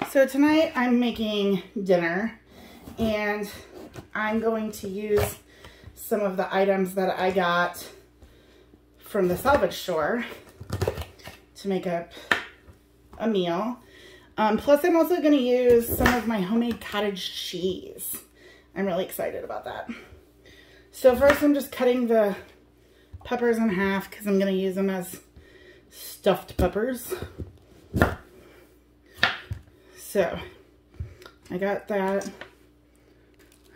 So tonight I'm making dinner, and I'm going to use some of the items that I got from the salvage store to make up a meal. Plus I'm also going to use some of my homemade cottage cheese. I'm really excited about that. So first I'm just cutting the peppers in half because I'm going to use them as stuffed peppers. So I got that.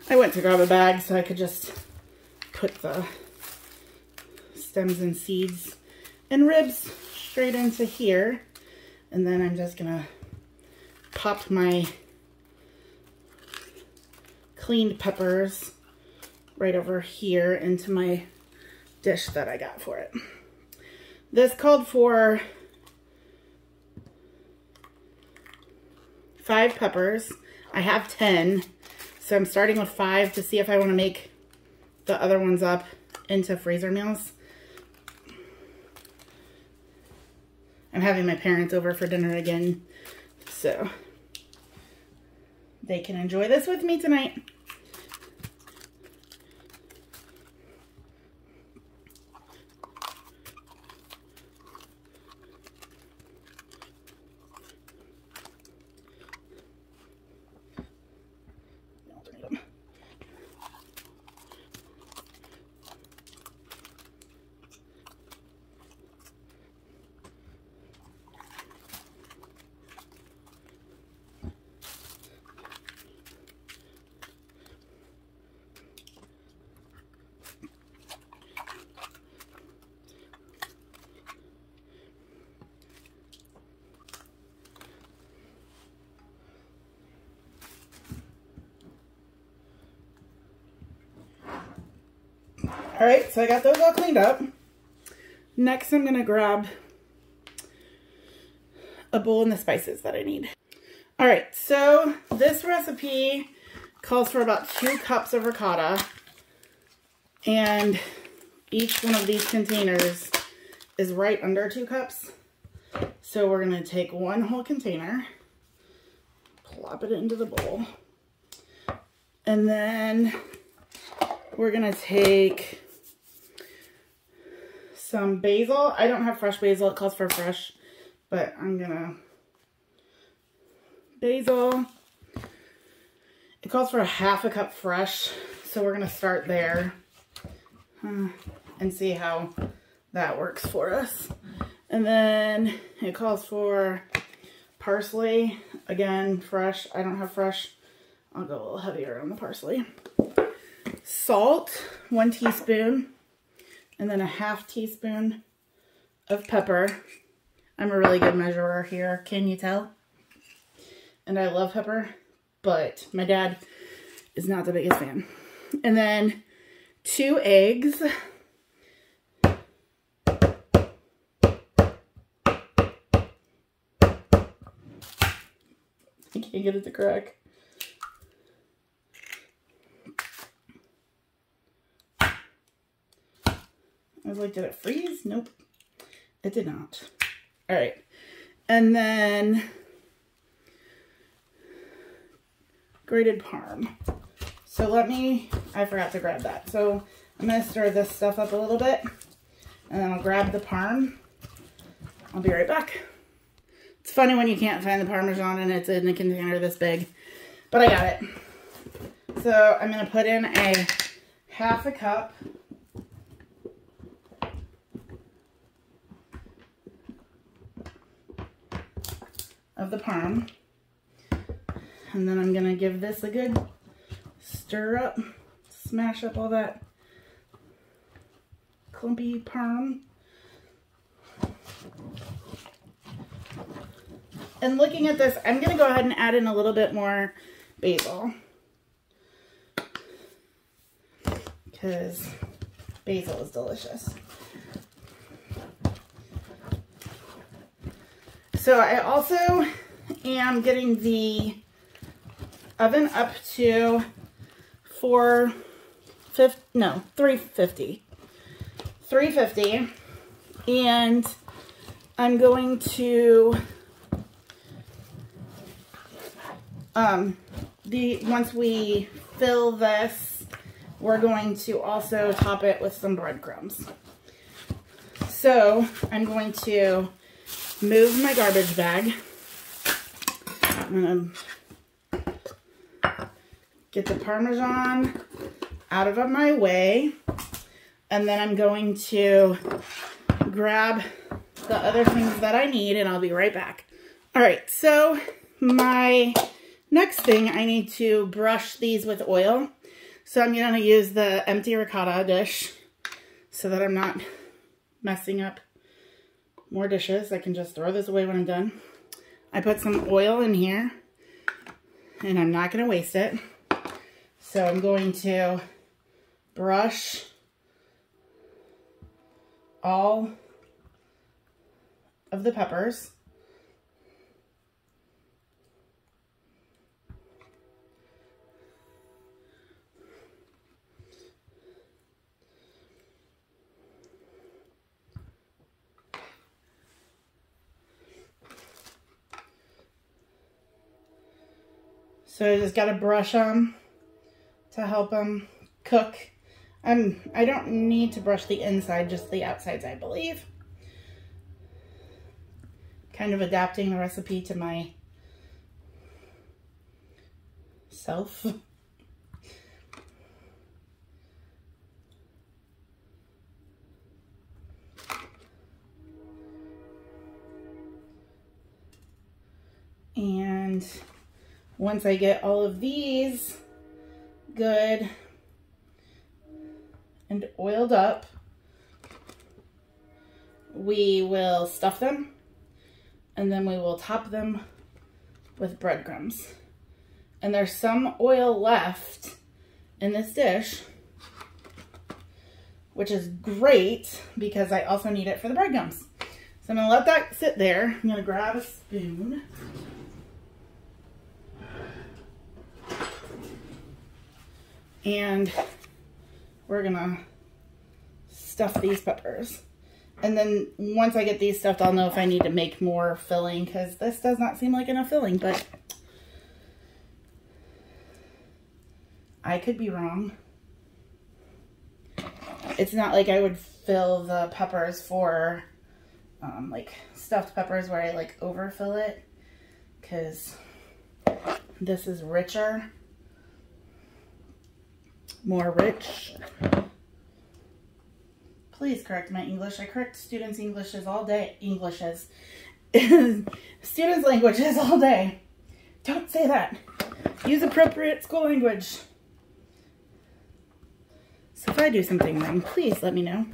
I went to grab a bag so I could just put the stems and seeds and ribs straight into here. And then I'm just gonna pop my cleaned peppers right over here into my dish that I got for it. This called for 5 peppers. I have 10, so I'm starting with 5 to see if I want to make the other ones up into freezer meals. I'm having my parents over for dinner again, so they can enjoy this with me tonight. All right, so I got those all cleaned up. Next, I'm gonna grab a bowl and the spices that I need. All right, so this recipe calls for about 2 cups of ricotta, and each one of these containers is right under 2 cups. So we're gonna take 1 whole container, plop it into the bowl, and then we're gonna take some basil. I don't have fresh basil, it calls for fresh, but I'm gonna, basil, it calls for a 1/2 cup fresh, so we're gonna start there and see how that works for us. And then it calls for parsley, again, fresh. I don't have fresh, I'll go a little heavier on the parsley. Salt, 1 teaspoon, and then a 1/2 teaspoon of pepper. I'm a really good measurer here, can you tell? And I love pepper, but my dad is not the biggest fan. And then 2 eggs. I can't get it to crack. I was like, did it freeze? Nope, it did not. All right, and then grated parm. So I forgot to grab that. So I'm gonna stir this stuff up a little bit, and then I'll grab the parm. I'll be right back. It's funny when you can't find the Parmesan and it's in a container this big, but I got it. So I'm gonna put in a 1/2 cup of the parm, and then I'm gonna give this a good stir up, smash up all that clumpy parm. And looking at this, I'm gonna go ahead and add in a little bit more basil, because basil is delicious. So I also am getting the oven up to 350. And I'm going to Once we fill this, we're going to also top it with some breadcrumbs. So I'm going to move my garbage bag. I'm going to get the Parmesan out of my way. And then I'm going to grab the other things that I need and I'll be right back. All right, so my next thing, I need to brush these with oil. So I'm going to use the empty ricotta dish so that I'm not messing up more dishes. I can just throw this away when I'm done. I put some oil in here and I'm not going to waste it. So I'm going to brush all of the peppers. So I just got to brush them to help them cook. I don't need to brush the inside, just the outsides, I believe. Kind of adapting the recipe to my self. And once I get all of these good and oiled up, we will stuff them and then we will top them with breadcrumbs. And there's some oil left in this dish, which is great because I also need it for the breadcrumbs. So I'm gonna let that sit there. I'm gonna grab a spoon. And we're gonna stuff these peppers. And then once I get these stuffed, I'll know if I need to make more filling, because this does not seem like enough filling, but I could be wrong. It's not like I would fill the peppers for like stuffed peppers where I like overfill it, because this is richer. More rich. Please correct my English. I correct students' Englishes all day. Students' languages all day. Don't say that. Use appropriate school language. So if I do something wrong, please let me know.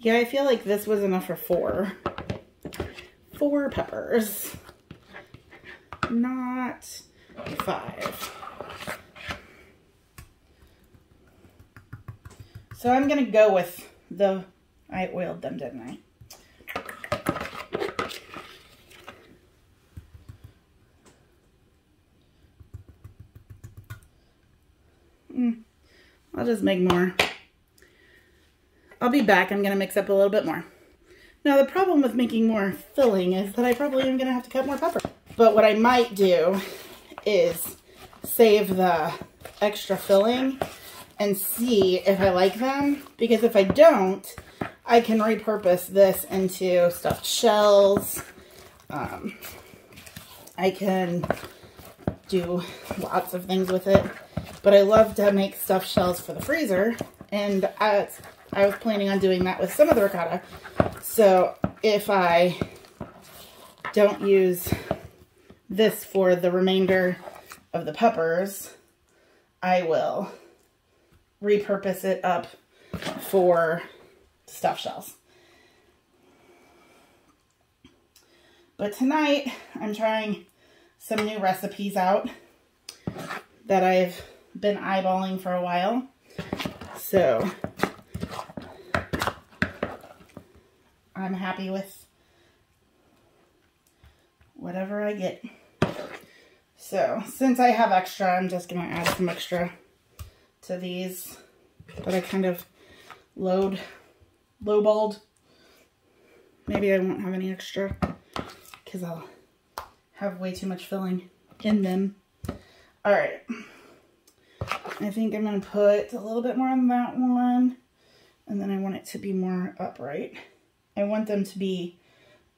Yeah, I feel like this was enough for four peppers, not 5. So I'm gonna go with I oiled them, didn't I? I'll just make more. I'll be back. I'm going to mix up a little bit more. Now, the problem with making more filling is that I probably am going to have to cut more pepper. But what I might do is save the extra filling and see if I like them. Because if I don't, I can repurpose this into stuffed shells. I can do lots of things with it. But I love to make stuffed shells for the freezer. And I was planning on doing that with some of the ricotta. So if I don't use this for the remainder of the peppers, I will repurpose it up for stuffed shells. But tonight I'm trying some new recipes out that I've been eyeballing for a while. So I'm happy with whatever I get. So since I have extra, I'm just going to add some extra to these that I kind of lowballed. Maybe I won't have any extra because I'll have way too much filling in them. All right. I think I'm going to put a little bit more on that one. And then I want it to be more upright. I want them to be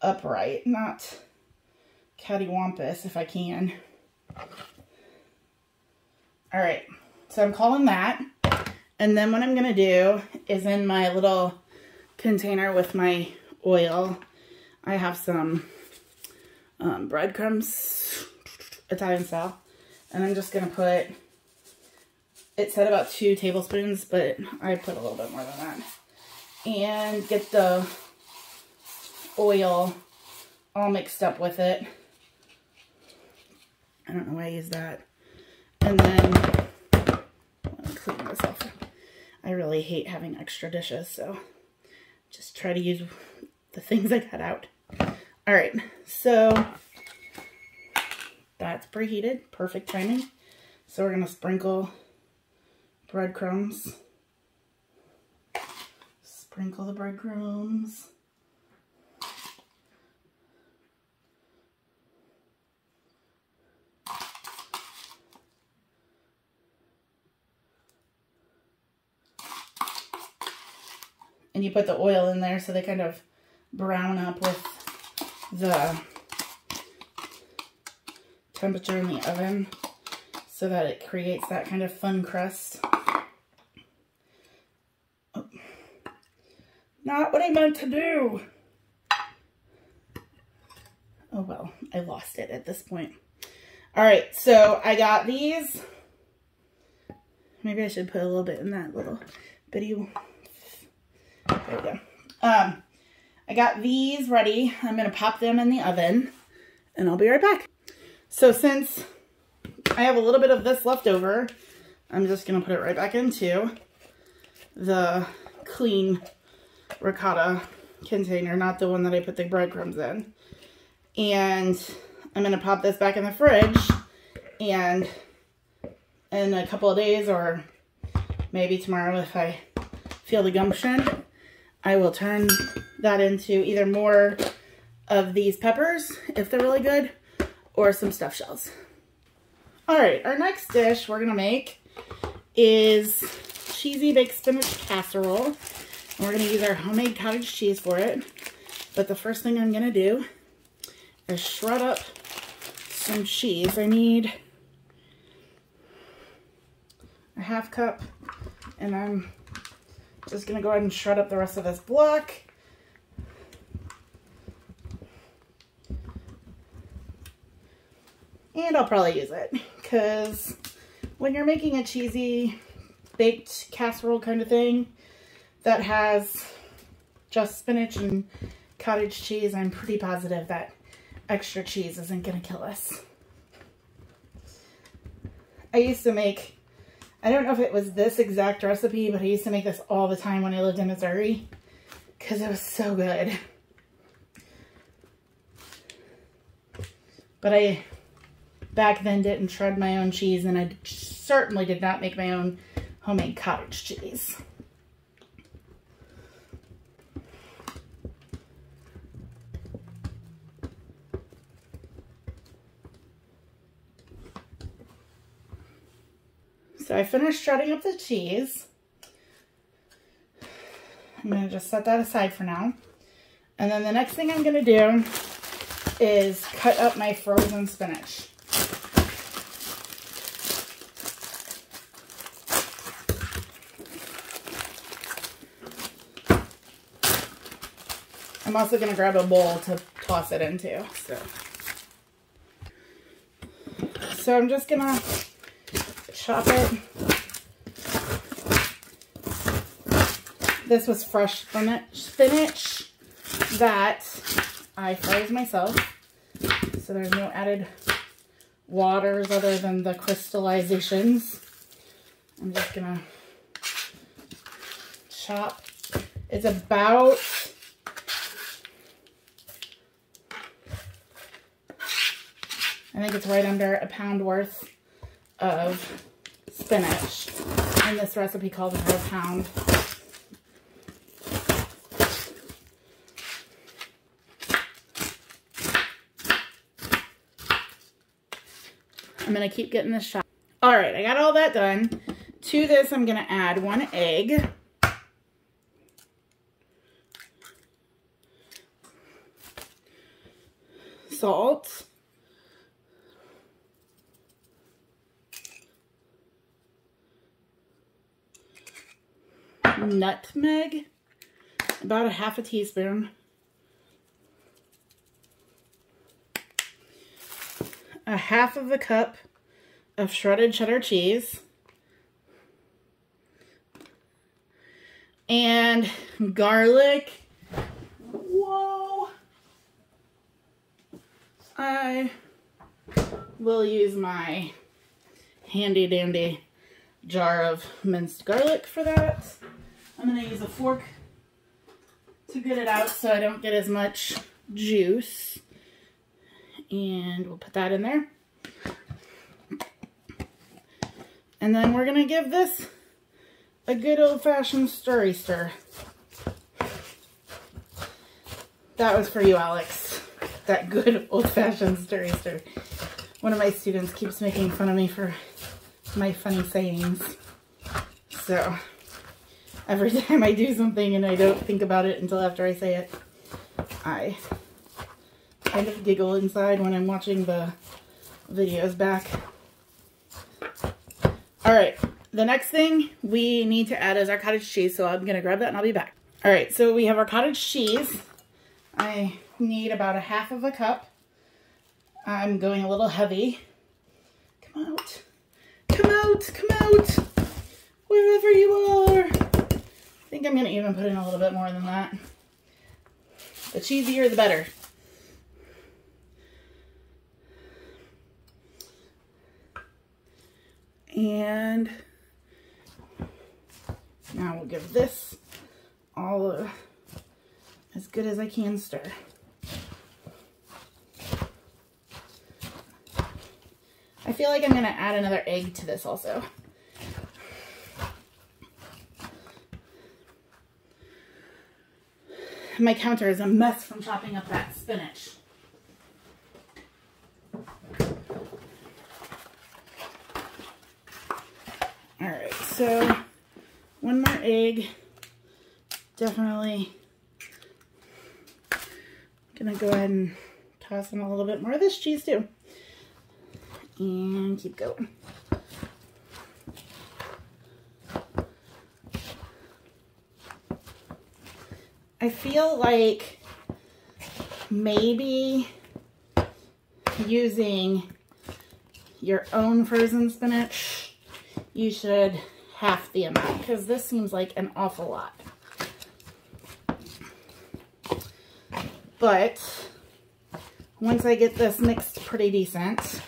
upright, not cattywampus if I can. All right. So I'm calling that. And then what I'm going to do is in my little container with my oil, I have some breadcrumbs, Italian style. And I'm just going to put, it said about 2 tablespoons, but I put a little bit more than that. And get the oil all mixed up with it. I don't know why I use that. And then, I'll clean this off. I really hate having extra dishes, so just try to use the things I cut out. All right, so that's preheated, perfect timing. So we're gonna sprinkle breadcrumbs. Sprinkle the breadcrumbs. And you put the oil in there so they kind of brown up with the temperature in the oven so that it creates that kind of fun crust. Oh. Not what I meant to do. Oh well, I lost it at this point. All right, so I got these. Maybe I should put a little bit in that little bitty. There we go. I got these ready. I'm going to pop them in the oven and I'll be right back. So since I have a little bit of this left over, I'm just going to put it right back into the clean ricotta container, not the one that I put the breadcrumbs in. And I'm going to pop this back in the fridge, and in a couple of days, or maybe tomorrow if I feel the gumption, I will turn that into either more of these peppers, if they're really good, or some stuffed shells. All right, our next dish we're gonna make is cheesy baked spinach casserole. And we're gonna use our homemade cottage cheese for it. But the first thing I'm gonna do is shred up some cheese. I need a ½ cup, and I'm just gonna go ahead and shred up the rest of this block. And I'll probably use it because when you're making a cheesy baked casserole kind of thing that has just spinach and cottage cheese, I'm pretty positive that extra cheese isn't gonna kill us. I used to make, I don't know if it was this exact recipe, but I used to make this all the time when I lived in Missouri because it was so good. But I, back then, didn't shred my own cheese, and I certainly did not make my own homemade cottage cheese. So I finished shredding up the cheese. I'm going to just set that aside for now. And then the next thing I'm going to do is cut up my frozen spinach. I'm also going to grab a bowl to toss it into. So I'm just going to chop it. This was fresh spinach that I froze myself. So there's no added waters other than the crystallizations. I'm just gonna chop. It's about I think it's right under a pound worth of spinach. And this recipe calls for a pound. I'm gonna keep getting this shot. All right, I got all that done. To this, I'm gonna add 1 egg. Salt. Nutmeg, about 1/2 teaspoon. A 1/2 cup of shredded cheddar cheese. And garlic. Whoa. I will use my handy dandy jar of minced garlic for that. I'm going to use a fork to get it out so I don't get as much juice. And we'll put that in there. And then we're going to give this a good old-fashioned stirry stir. That was for you, Alex. That good old-fashioned stirry stir. One of my students keeps making fun of me for my funny sayings. So every time I do something and I don't think about it until after I say it, I kind of giggle inside when I'm watching the videos back. All right, the next thing we need to add is our cottage cheese, so I'm gonna grab that and I'll be back. All right, so we have our cottage cheese. I need about 1/2 cup. I'm going a little heavy. Come out, come out, come out, wherever you are. I think I'm gonna even put in a little bit more than that. The cheesier, the better. And now we'll give this all as good as I can stir. I feel like I'm going to add another egg to this also. My counter is a mess from chopping up that spinach. Alright, so 1 more egg. Definitely gonna go ahead and toss in a little bit more of this cheese too. And keep going. I feel like maybe using your own frozen spinach, you should half the amount, because this seems like an awful lot. But once I get this mixed pretty decent,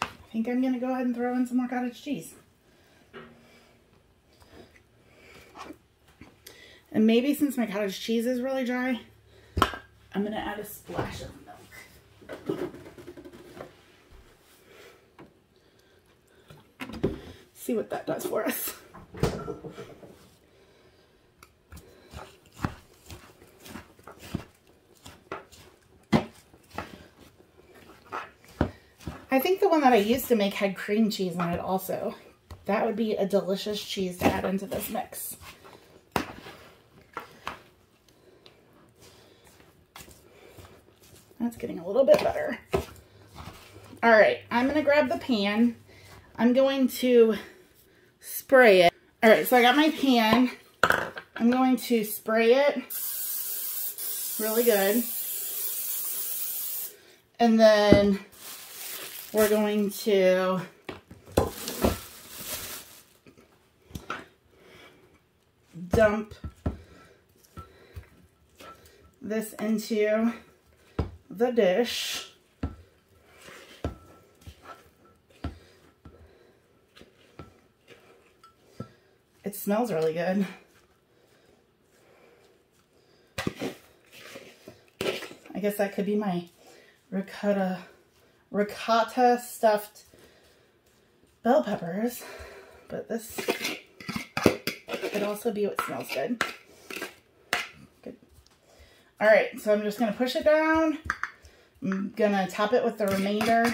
I think I'm going to go ahead and throw in some more cottage cheese. And maybe since my cottage cheese is really dry, I'm going to add a splash of milk. See what that does for us. I think the one that I used to make had cream cheese on it also. That would be a delicious cheese to add into this mix. That's getting a little bit better. All right, I'm gonna grab the pan. I'm going to spray it. All right, so I got my pan. I'm going to spray it really good. And then we're going to dump this into the dish. It smells really good. I guess that could be my ricotta stuffed bell peppers, but this could also be what smells good. Good. All right, so I'm just gonna push it down. I'm gonna top it with the remainder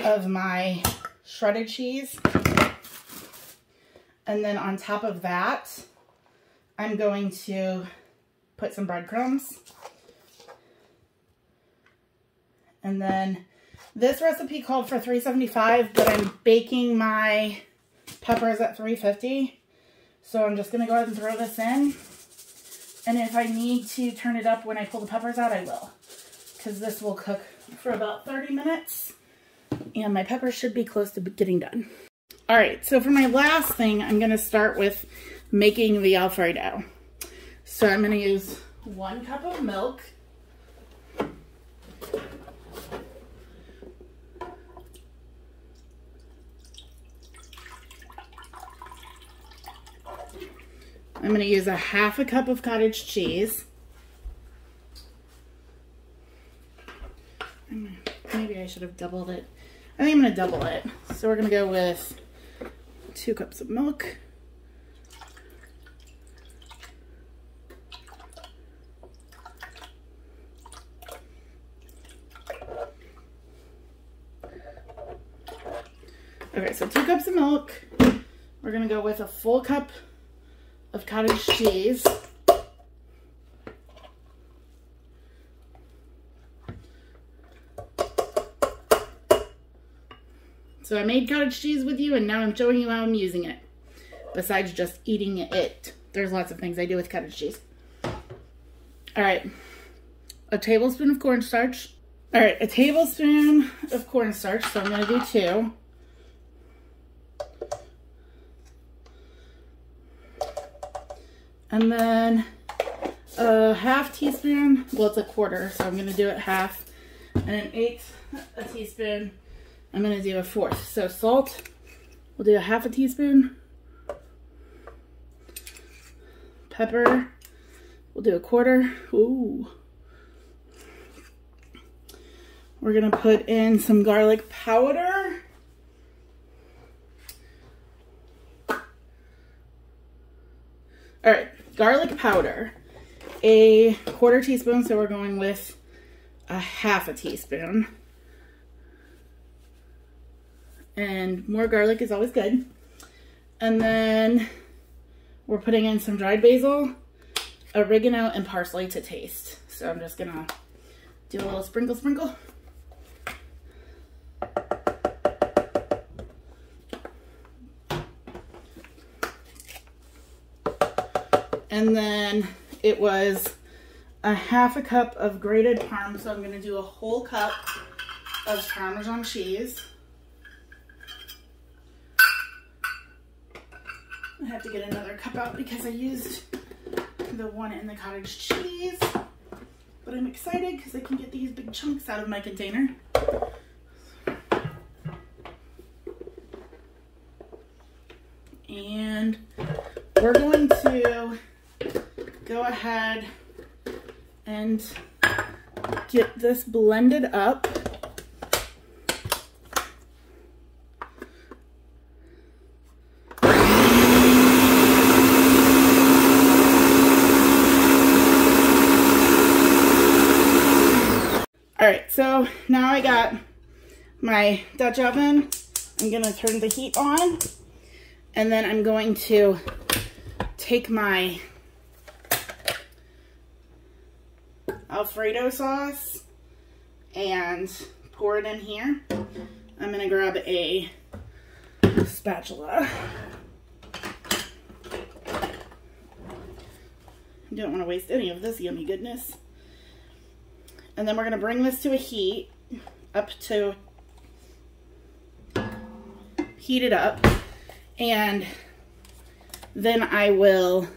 of my shredded cheese. And then on top of that, I'm going to put some breadcrumbs. And then this recipe called for 375, but I'm baking my peppers at 350. So I'm just going to go ahead and throw this in. And if I need to turn it up when I pull the peppers out, I will. Because this will cook for about 30 minutes. And my peppers should be close to getting done. All right, so for my last thing, I'm going to start with making the Alfredo. So I'm going to use 1 cup of milk. I'm going to use a 1/2 cup of cottage cheese. Maybe I should have doubled it. I think I'm going to double it. So we're going to go with 2 cups of milk. Okay, so 2 cups of milk. We're going to go with a full cup of cottage cheese. So I made cottage cheese with you, and now I'm showing you how I'm using it. Besides just eating it. There's lots of things I do with cottage cheese. All right. A tablespoon of cornstarch. All right, a tablespoon of cornstarch. So I'm going to do 2. And then a 1/2 teaspoon. Well, it's a 1/4, so I'm going to do it 1/2. And an 1/8 a teaspoon. I'm going to do a 1/4. So salt, we'll do a 1/2 teaspoon. Pepper, we'll do a 1/4. Ooh. We're going to put in some garlic powder. All right, garlic powder, a 1/4 teaspoon. So we're going with a 1/2 teaspoon. And more garlic is always good. And then we're putting in some dried basil, oregano, and parsley to taste. So I'm just gonna do a little sprinkle. And then it was a 1/2 cup of grated Parm. So I'm gonna do a whole cup of Parmesan cheese. I have to get another cup out because I used the one in the cottage cheese. But I'm excited because I can get these big chunks out of my container. And we're going to go ahead and get this blended up. All right, so now I got my Dutch oven. I'm gonna turn the heat on, and then I'm going to take my Alfredo sauce and pour it in here. I'm gonna grab a spatula. Don't want to waste any of this yummy goodness. And then we're going to bring this to a heat, heat it up, and then I will,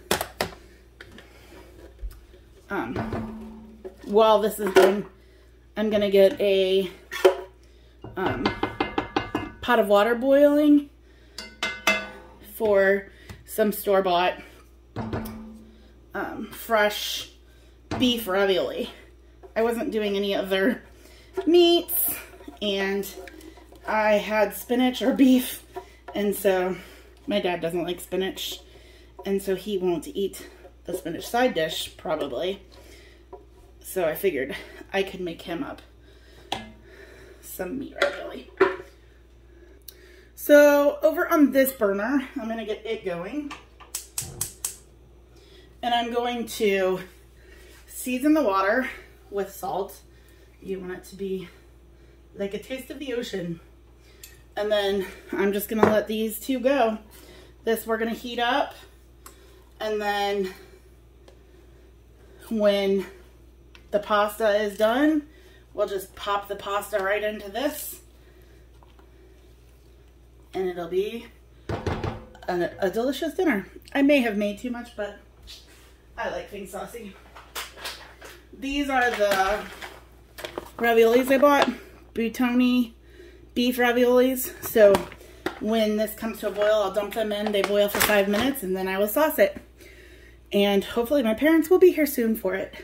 while this is done, I'm going to get a pot of water boiling for some store-bought fresh beef ravioli. I wasn't doing any other meats, and I had spinach or beef, and so my dad doesn't like spinach, and so he won't eat the spinach side dish probably. So I figured I could make him up some meat ravioli. So over on this burner, I'm gonna get it going. And I'm going to season the water with salt. You want it to be like a taste of the ocean. And then I'm just gonna let these two go. This we're gonna heat up. And then when the pasta is done, we'll just pop the pasta right into this. And it'll be a delicious dinner. I may have made too much, but I like things saucy. These are the raviolis I bought. Buitoni beef raviolis. So when this comes to a boil, I'll dump them in. They boil for 5 minutes and then I will sauce it. And hopefully my parents will be here soon for it.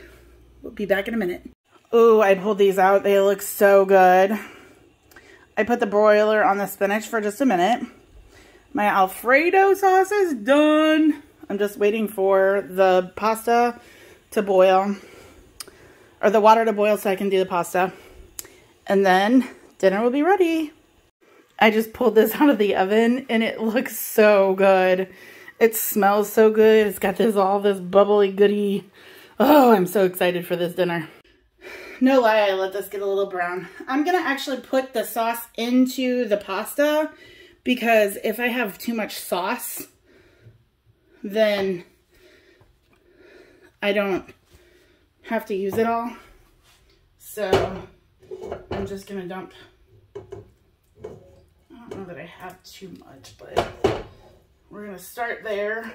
We'll be back in a minute. Oh, I pulled these out. They look so good. I put the broiler on the spinach for just a minute. My Alfredo sauce is done. I'm just waiting for the pasta to boil, or the water to boil so I can do the pasta. And then dinner will be ready. I just pulled this out of the oven and it looks so good. It smells so good. It's got all this bubbly goody. Oh, I'm so excited for this dinner. No lie, I let this get a little brown. I'm gonna actually put the sauce into the pasta because if I have too much sauce, then I don't have to use it all. So I'm just gonna dump. I don't know that I have too much, but we're gonna start there.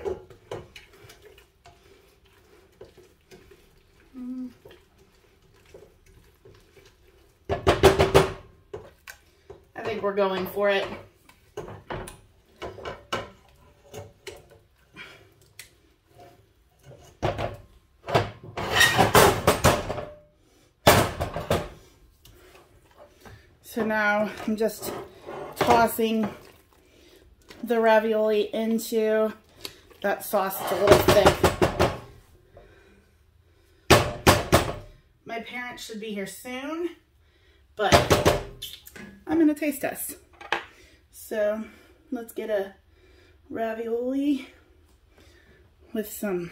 I think we're going for it. So now I'm just tossing the ravioli into that sauce. It's a little thick. My parents should be here soon, but I'm gonna taste test. So let's get a ravioli with some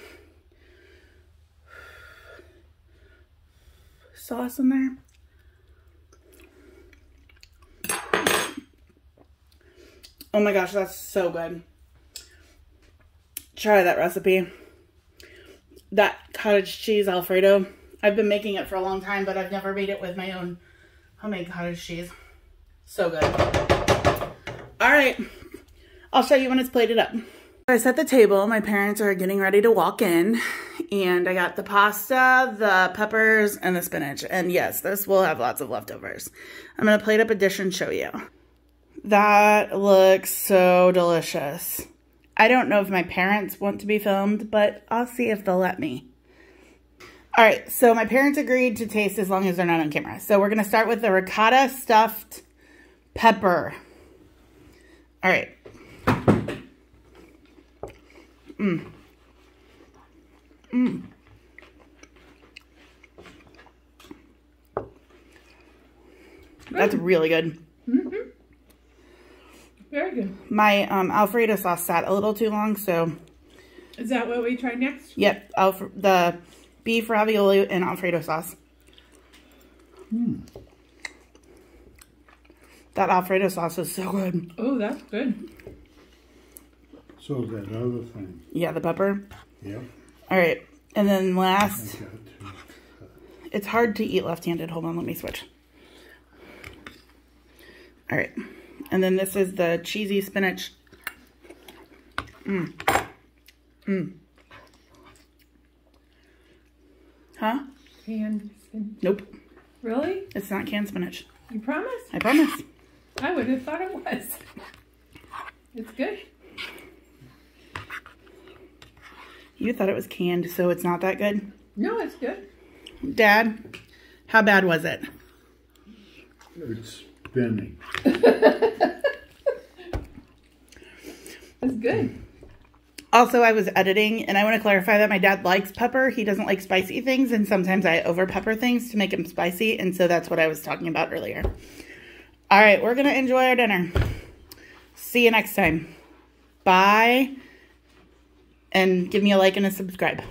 sauce in there. Oh my gosh, that's so good. Try that recipe. That cottage cheese Alfredo. I've been making it for a long time, but I've never made it with my own homemade cottage cheese. So good. All right, I'll show you when it's plated up. I set the table. My parents are getting ready to walk in, and I got the pasta, the peppers, and the spinach. And yes, this will have lots of leftovers. I'm gonna plate up a dish and show you. That looks so delicious. I don't know if my parents want to be filmed, but I'll see if they'll let me. All right, so my parents agreed to taste as long as they're not on camera. So we're gonna start with the ricotta stuffed pepper. All right. That's really good. Mm-hmm. Very good. My Alfredo sauce sat a little too long, so. Is that what we try next? Yep, the beef ravioli and Alfredo sauce. That Alfredo sauce is so good. Oh, that's good. So that other thing. Yeah, the pepper. Yep. All right, and then last. It's hard to eat left-handed. Hold on, let me switch. All right. And then this is the cheesy spinach. Huh? Canned spinach. Nope. Really? It's not canned spinach. You promise? I promise. I would have thought it was. It's good. You thought it was canned, so it's not that good? No, it's good. Dad, how bad was it? It's spinning. It's good. Also, I was editing, and I want to clarify that my dad likes pepper. He doesn't like spicy things, and sometimes I over pepper things to make them spicy, and so that's what I was talking about earlier. All right, we're going to enjoy our dinner. See you next time. Bye, and give me a like and a subscribe.